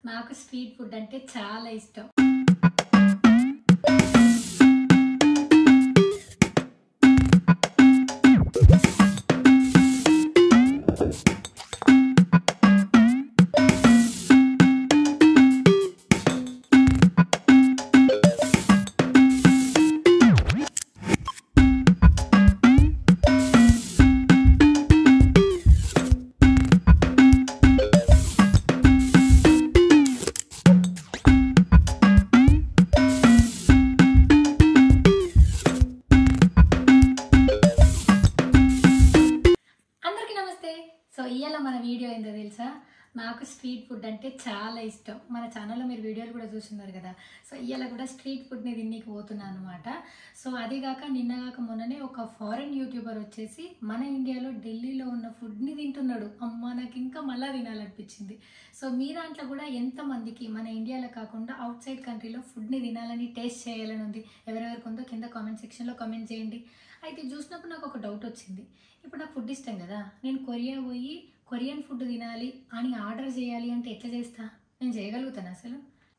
నాకు street food అంటే చాలా ఇష్టం. సో ఇవాళ మన వీడియో ఏందో తెలుసా, నాకు స్ట్రీట్ ఫుడ్ అంటే చాలా ఇష్టం. మన ఛానల్లో మీరు వీడియోలు కూడా చూస్తున్నారు కదా. సో ఇవాళ కూడా స్ట్రీట్ ఫుడ్ని తిన్నీకి పోతున్నాను అనమాట. సో అదిగాక నిన్నగాక మొన్ననే ఒక ఫారెన్ యూట్యూబర్ వచ్చేసి మన ఇండియాలో ఢిల్లీలో ఉన్న ఫుడ్ని తింటున్నాడు. అమ్మ నాకు ఇంకా మళ్ళీ తినాలనిపించింది. సో మీ దాంట్లో కూడా ఎంతమందికి మన ఇండియాలో కాకుండా అవుట్ సైడ్ కంట్రీలో ఫుడ్ని తినాలని, టేస్ట్ చేయాలని ఉంది? ఎవరెవరికి ఉందో కింద కామెంట్ సెక్షన్లో కామెంట్ చేయండి. అయితే చూసినప్పుడు నాకు ఒక డౌట్ వచ్చింది. ఇప్పుడు నాకు ఫుడ్ ఇష్టం కదా, నేను కొరియా పోయి కొరియన్ ఫుడ్ తినాలి అని ఆర్డర్ చేయాలి అంటే ఎట్లా చేస్తా? నేను చేయగలుగుతాను అసలు?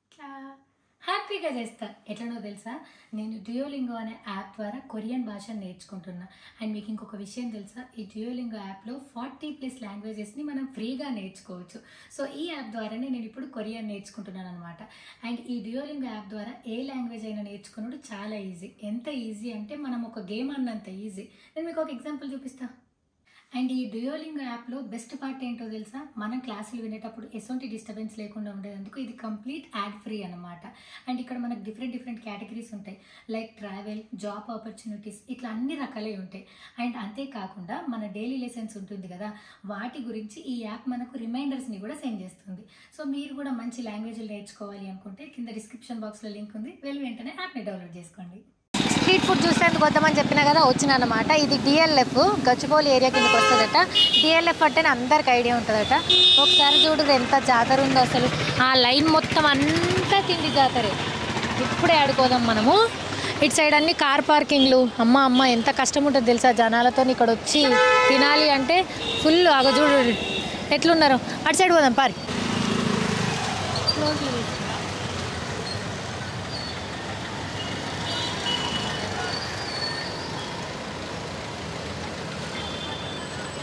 ఇట్లా హ్యాపీగా చేస్తా. ఎట్లనో తెలుసా, నేను డ్యూయోలింగో అనే యాప్ ద్వారా కొరియన్ భాషను నేర్చుకుంటున్నా. అండ్ మీకు ఇంకొక విషయం తెలుసా, ఈ డ్యూయోలింగో యాప్లో 40+ లాంగ్వేజెస్ని మనం ఫ్రీగా నేర్చుకోవచ్చు. సో ఈ యాప్ ద్వారానే నేను ఇప్పుడు కొరియన్ నేర్చుకుంటున్నాను అనమాట. అండ్ ఈ డ్యూయోలింగో యాప్ ద్వారా ఏ లాంగ్వేజ్ అయినా నేర్చుకున్నాడు చాలా ఈజీ. ఎంత ఈజీ అంటే మనం ఒక గేమ్ అన్నంత ఈజీ. నేను మీకు ఒక ఎగ్జాంపుల్ చూపిస్తా. అండ్ ఈ డ్యూయోలింగో యాప్లో బెస్ట్ పార్ట్ ఏంటో తెలుసా, మనం క్లాసులు వినేటప్పుడు ఎటువంటి డిస్టర్బెన్స్ లేకుండా ఉండేందుకు ఇది కంప్లీట్ యాడ్ ఫ్రీ అనమాట. అండ్ ఇక్కడ మనకు డిఫరెంట్ కేటగిరీస్ ఉంటాయి. లైక్ ట్రావెల్, జాబ్ ఆపర్చునిటీస్, ఇట్లా అన్ని రకాలే ఉంటాయి. అండ్ అంతేకాకుండా మన డైలీ లెసన్స్ ఉంటుంది కదా, వాటి గురించి ఈ యాప్ మనకు రిమైండర్స్ని కూడా సెండ్ చేస్తుంది. సో మీరు కూడా మంచి లాంగ్వేజ్లు నేర్చుకోవాలి అనుకుంటే కింద డిస్క్రిప్షన్ బాక్స్లో లింక్ ఉంది, వెళ్ళి వెంటనే యాప్ని డౌన్లోడ్ చేసుకోండి. స్ట్రీట్ ఫుడ్ చూసేందుకు వద్దామని చెప్పినా కదా, వచ్చిన అనమాట. ఇది డిఎల్ఎఫ్, గచ్చిబౌలి ఏరియా కిందకి వస్తుందట. డిఎల్ఎఫ్ అంటేనే అందరికి ఐడియా ఉంటుందట. ఒకసారి చూడు ఎంత జాతర ఉందో అసలు. ఆ లైన్ మొత్తం అంతా తిండి జాతరే. ఇప్పుడే ఆడుకోదాం మనము. ఇటు సైడ్ అన్ని కార్ పార్కింగ్లు. అమ్మ ఎంత కష్టం ఉంటుంది తెలుసా జనాలతో ఇక్కడ వచ్చి తినాలి అంటే. ఫుల్ అగ చూడు ఎట్లున్నారు. అటు సైడ్ పోదాం పారి.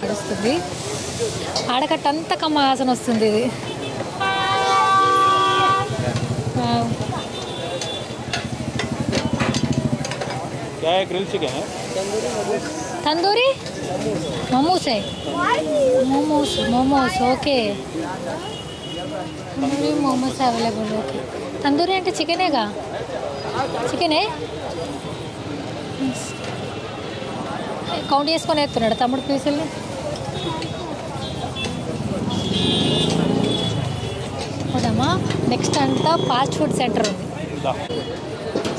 నడుస్తుంది ఆడకట్టంతా కమ్మ వాసన వస్తుంది. ఇది తందూరి మోమోసే. Momos okay. Tandoori momos available. Okay, tandoori అంటే చికెనేగా? చికెనే కౌంట్ చేసుకొని వేస్తున్నాడు తమ్ముడు పీసుల్ని. పోదామా? నెక్స్ట్ అంతా ఫాస్ట్ ఫుడ్ సెంటర్ ఉంది.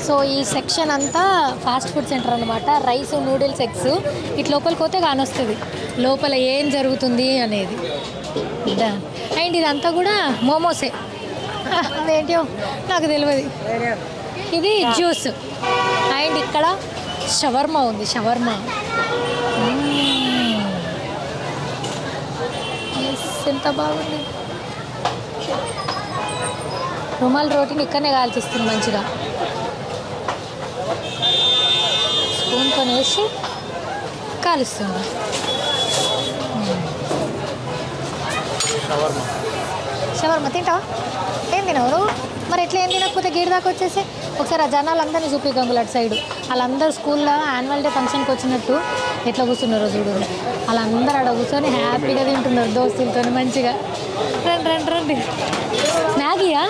సో ఈ సెక్షన్ అంతా ఫాస్ట్ ఫుడ్ సెంటర్ అనమాట. Rice, noodles, eggs. ఇటు లోపలికి పోతే కానొస్తుంది లోపల ఏం జరుగుతుంది అనేది. అండ్ ఇదంతా కూడా మోమోసే. అదేంటో నాకు తెలియదు. ఇది జ్యూస్. అండ్ ఇక్కడ షవర్మా ఉంది. షవర్మా ఎంత బాగుంది. రుమాల్ రోటీని ఇక్కడనే కాల్చిస్తుంది మంచిగా. స్పూన్తో వేసి కాలుస్తుంది. షవర్మా తింటావా? ఏం తినవు మరి? ఎట్లా ఏం తినకపోతే గేట్ దాకా వచ్చేసి ఒకసారి ఆ జనాలందరినీ చూపి గంగులు అటు సైడు. వాళ్ళందరూ స్కూల్లో యాన్యువల్ డే ఫంక్షన్కి వచ్చినట్టు ఎట్లా కూర్చున్నారో చూడు. వాళ్ళందరూ ఆడ కూర్చొని హ్యాపీగా తింటున్నారు దోస్తులతో మంచిగా. రండి రండి రండి. మ్యాగీయా?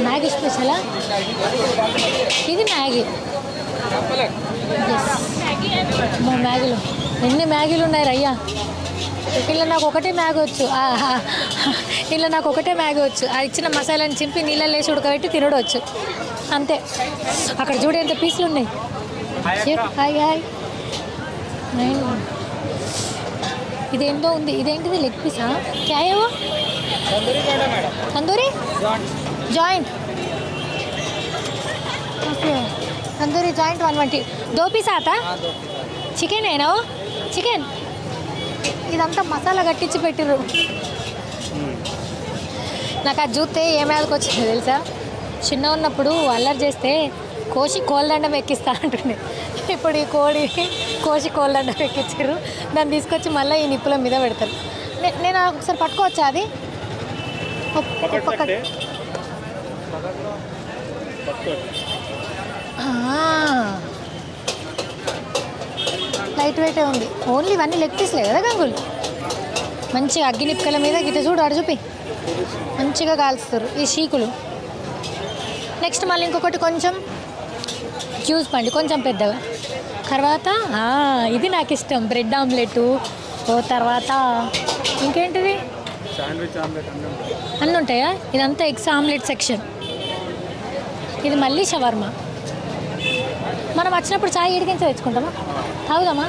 మ్యాగీ స్పెషలా? ఇది మ్యాగీ. మా మ్యాగీలు ఎన్ని మ్యాగీలు ఉన్నాయి రయ్యా. ఇలా నాకు ఒకటే మ్యాగీ వచ్చు. ఇలా నాకు ఒకటే మ్యాగీ వచ్చు. ఆ ఇచ్చిన మసాలాని చింపి నీళ్ళలో వేసి ఉడకబెట్టి తినడవచ్చు అంతే. అక్కడ చూడు ఎంత పీసులు ఉన్నాయి. Hi hi. ఇదేంటో ఉంది. ఇదేంటిది? లెగ్ పీసా? క్యాయేవో tandoori joint. Okay, tandoori joint 120. 2 piece ఆతా? చికెన్ ఏనా? చికెన్. ఇదంతా మసాలా కట్టించి పెట్టిర్రు. నాకు అది చూస్తే ఏమేదకి వచ్చింది తెలుసా, చిన్న ఉన్నప్పుడు అల్లరి చేస్తే కోసి కోళ్ళండం ఎక్కిస్తా అంటుండే. ఇప్పుడు ఈ కోసి కోళ్ళండం ఎక్కించారు, దాన్ని తీసుకొచ్చి మళ్ళీ ఈ నిప్పుల మీద పెడతారు. నేను ఒకసారి పట్టుకోవచ్చా అది? లైట్ వెయిటే ఉంది. ఓన్లీ ఇవన్నీ లెగ్ పీస్లే కదా గంగులు. మంచిగా అగ్గి నిప్పుకల మీద గిట్ట చూడు, అడు చూపి మంచిగా కాల్స్తారు ఈ షీకులు. నెక్స్ట్ మళ్ళీ ఇంకొకటి కొంచెం జ్యూస్ పండి, కొంచెం పెద్దగా. తర్వాత ఇది నాకు ఇష్టం, బ్రెడ్ ఆమ్లెట్. ఓ తర్వాత ఇంకేంటిది, అన్నీ ఉంటాయా? ఇదంతా ఎగ్స్ ఆమ్లెట్ సెక్షన్. ఇది మళ్ళీ షవర్మా. మనం వచ్చినప్పుడు చాయ్ ఇడికించి తెచ్చుకుంటామా, తాగుదామా?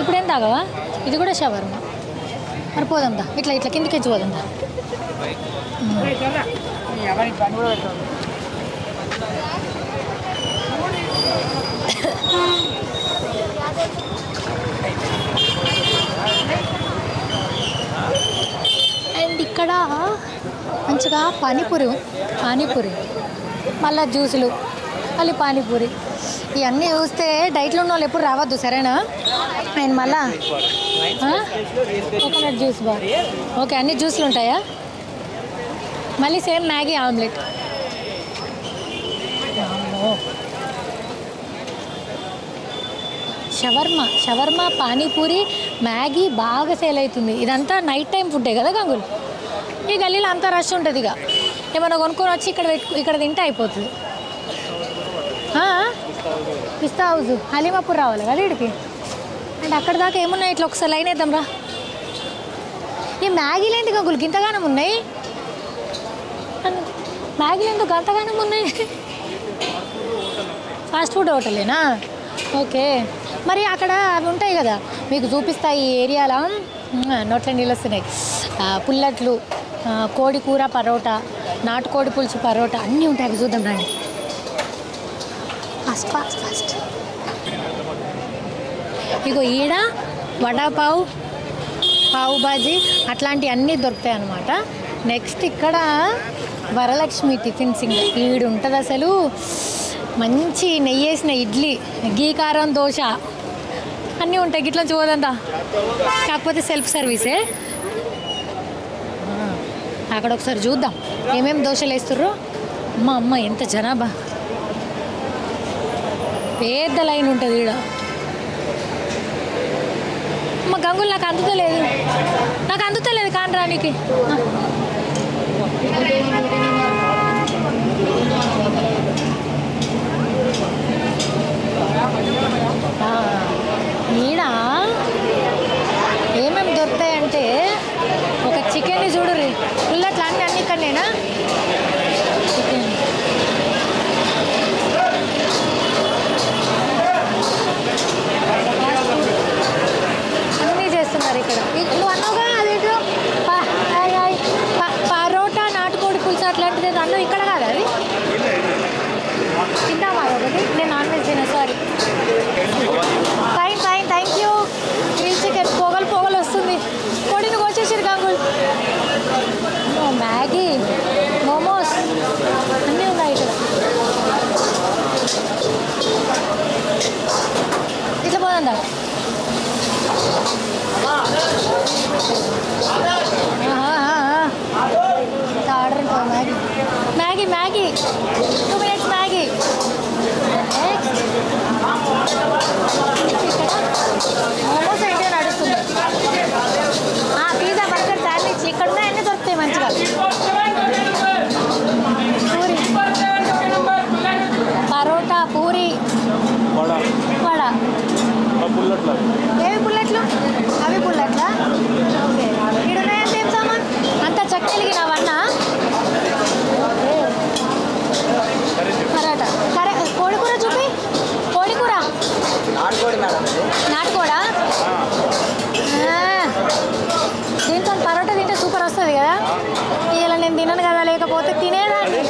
ఇప్పుడు ఏం తాగవా? ఇది కూడా షవర్మా. మరి పోదాందా, ఇట్లా ఇట్లా కిందికించి పోదాందా. అండ్ ఇక్కడ మంచిగా పానీపూరి, మళ్ళీ జ్యూసులు, మళ్ళీ పానీపూరి. ఇవన్నీ చూస్తే డైట్లో ఉన్న వాళ్ళు ఎప్పుడు రావద్దు, సరేనా? అండ్ మళ్ళా కోకోనట్ జ్యూస్ బార్. ఓకే, అన్ని జ్యూస్లు ఉంటాయా? మళ్ళీ same Maggi omelette. Shawarma, panipuri, Maggi బాగా సేల్ అవుతుంది. ఇదంతా నైట్ టైం ఫుడ్డే కదా గంగులు. ఈ గల్లీలో అంతా రష్ ఉంటుంది. ఇక ఏమన్నా కొనుక్కొని వచ్చి ఇక్కడ తింటే అయిపోతుంది. పిస్తా హౌస్ హలీమాపూర్ రావాలి కదా వీడికి. అండ్ అక్కడ దాకా ఏమున్నాయి, ఇట్లా ఒకసారి లైన్ వేద్దాం రా. ఈ మ్యాగీలు ఏంటి గంగులు గింతగానం ఉన్నాయి? మ్యాగీలు ఎందుకు గంతగానం ఉన్నాయి? ఫాస్ట్ ఫుడ్ హోటలేనా? ఓకే. మరి అక్కడ అవి ఉంటాయి కదా, మీకు చూపిస్తాయి ఈ ఏరియాలో. నోట్ల నీళ్ళు వస్తున్నాయి. పుల్లట్లు, కోడి కూర పరోటా, నాటుకోడి పులుసు పరోటా అన్నీ ఉంటాయి. అవి చూద్దాం రండి. ఫాస్ట్. ఇగో ఈడ వడాపావు, పావు బాజీ అట్లాంటివి అన్నీ దొరుకుతాయి అన్నమాట. నెక్స్ట్ ఇక్కడ వరలక్ష్మి టిఫిన్ సింగ్ ఈడు ఉంటుంది. అసలు మంచి నెయ్యి వేసిన ఇడ్లీ, గీ కారం దోశ అన్నీ ఉంటాయి. గిట్లా చూడంతా, కాకపోతే సెల్ఫ్ సర్వీసే. అక్కడ ఒకసారి చూద్దాం ఏమేమి దోశలు వేస్తుర్రు. అమ్మ ఎంత జనాభా, పెద్ద లైన్ ఉంటుంది ఈడ. మా గంగులు నాకు అందుతలేదు కాని రానికి. ఈడ ఏమేమి దొరుకుతాయంటే ఒక చికెన్ని చూడుర్రి, పుల్లట్లు అన్నీ ఇక్కడనేనా? చికెన్ అన్నీ చేస్తున్నారు ఇక్కడ. నువ్వు అన్నావుగా అదేంటో పరోటా, నాటుకోడి పులుసు అట్లాంటిది అన్నావు, ఇక్కడ కాదు అది. తింటామా ఒకటి? నేను నాన్ వెజ్ తిన్నా, sorry. Fine thank you. Grill chicken పొగలు వస్తుంది. కోడిని కోసేసారు గంగుల్. మ్యాగీ, మోమోస్ అన్నీ ఉన్నాయి ఇక్కడ. ఇట్లా పోదా ఆర్డర్ ఉంటుంది. Maggi 2 minutes Maggi. మోమోస్ అయితే నడుస్తుంది. పిజ్జా, బర్గర్, శాండ్విచ్ ఇక్కడ అన్నీ దొరుకుతాయి మంచిగా. పూరి, పరోటా, పూరి, వడ. ఏవి పుల్లట్లు? అవి పుల్లట్లా? ఓకే. ఇక్కడ ఉన్నాయంటే ఏం సామాన్ అంతా చక్కెలిగినవన్నా. పరోటా, కోడి కూర చూపి. కోడి కూర నాటుకోడా? దీంతో పరోటా తింటే సూపర్ వస్తుంది కదా. ఇలా నేను తినను కదా, లేకపోతే తినేదాన్ని.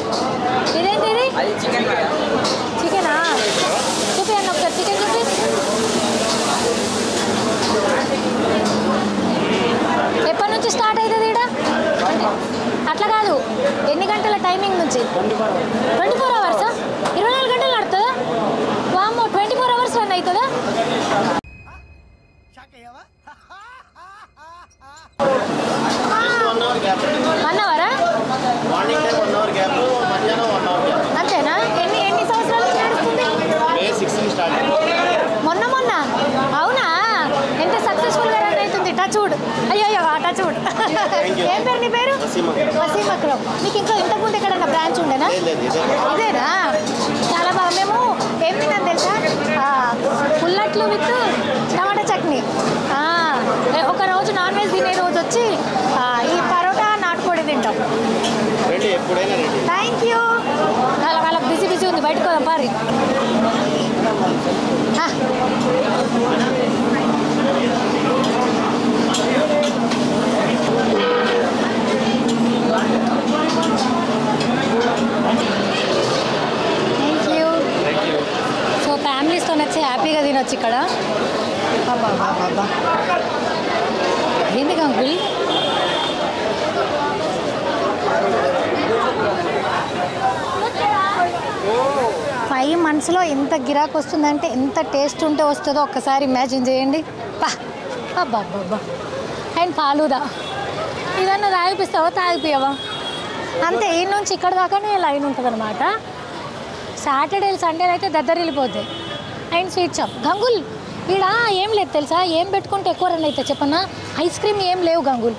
ఇదేంటి ఇది? చికెనా? చూపి అన్న ఒకసారి చికెన్ చూపి. ఎప్పటి నుంచి స్టార్ట్ అవుతుంది ఇక్కడ? అట్లా కాదు, ఎన్ని గంటల టైమింగ్ నుంచి? 24 అవర్సా? 24 గంటలు నడుతుందా? వామ్మో, 24 అవర్స్ రన్ అవుతుందా? 1 అవరా? అంతేనా? ఎన్ని సంవత్సరాల నుంచి నడుస్తుంది? మొన్న అవునా? ఎంత సక్సెస్ఫుల్గా రన్ అవుతుంది. టచ్వుడ్. అయ్యో టచ్వుడ్. ఏం పేరు నీ పేరు? వసీమ్ అక్రమ్. నీకు ఇంకా ఇంతకుముందు ఎక్కడన్నా బ్రాంచ్ ఉండేనా? ఇదేనా? చాలా బాగా. మేము ఏం తిన్నాం తెలుసా? పుల్లట్లు విత్ టమాటా చట్నీ. ఒక రోజు నాన్ వెజ్ తినే రోజు వచ్చి ఈ పరోటా నాటుకోడి తింటాం. Thank you. వాళ్ళకి బిజీ ఉంది, బయటకు పోదాం పారి. Thank you. సో ఫ్యామిలీస్తో వచ్చి హ్యాపీగా తినొచ్చు ఇక్కడ. బాబా ఎందుకు అంకుల్? 5 monthsలో ఎంత గిరాకు వస్తుందంటే, ఎంత టేస్ట్ ఉంటే వస్తుందో ఒక్కసారి ఇమాజిన్ చేయండి. అబ్బా అండ్ ఫాలూదా ఇదన్నా తాగిపిస్తావా? తాగిపోయావా? అంతే. ఈ నుంచి ఇక్కడ దాకానే లైన్ ఉంటుంది అనమాట. సాటర్డేలు సండేలు అయితే దద్దరిల్లిపోతాయి. అండ్ స్వీట్ షాప్ గంగుల్. ఈడ ఏం లేదు తెలుసా? ఏం పెట్టుకుంటే ఎక్కువ రన్ అవుతుంది చెప్పన్నా? ఐస్ క్రీమ్ ఏం లేవు గంగుల్.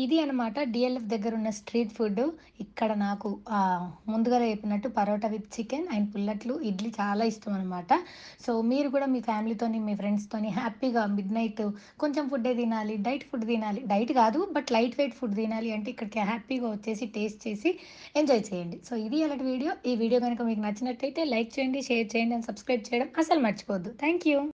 ఇది అనమాట డిఎల్ఎఫ్ దగ్గర ఉన్న స్ట్రీట్ ఫుడ్. ఇక్కడ నాకు ముందుగా చెప్పినట్టు పరోటా విత్ చికెన్ అండ్ పుల్లట్లు, ఇడ్లీ చాలా ఇష్టం అనమాట. సో మీరు కూడా మీ ఫ్యామిలీతోని, మీ ఫ్రెండ్స్తోని హ్యాపీగా మిడ్నైట్ కొంచెం ఫుడ్డే తినాలి, డైట్ ఫుడ్ తినాలి, డైట్ కాదు బట్ లైట్ వెయిట్ ఫుడ్ తినాలి అంటే ఇక్కడికి హ్యాపీగా వచ్చేసి టేస్ట్ చేసి ఎంజాయ్ చేయండి. సో ఇది అలాంటి వీడియో. ఈ వీడియో కనుక మీకు నచ్చినట్టయితే లైక్ చేయండి, షేర్ చేయండి అండ్ సబ్స్క్రైబ్ చేయడం అసలు మర్చిపోవద్దు. Thank you.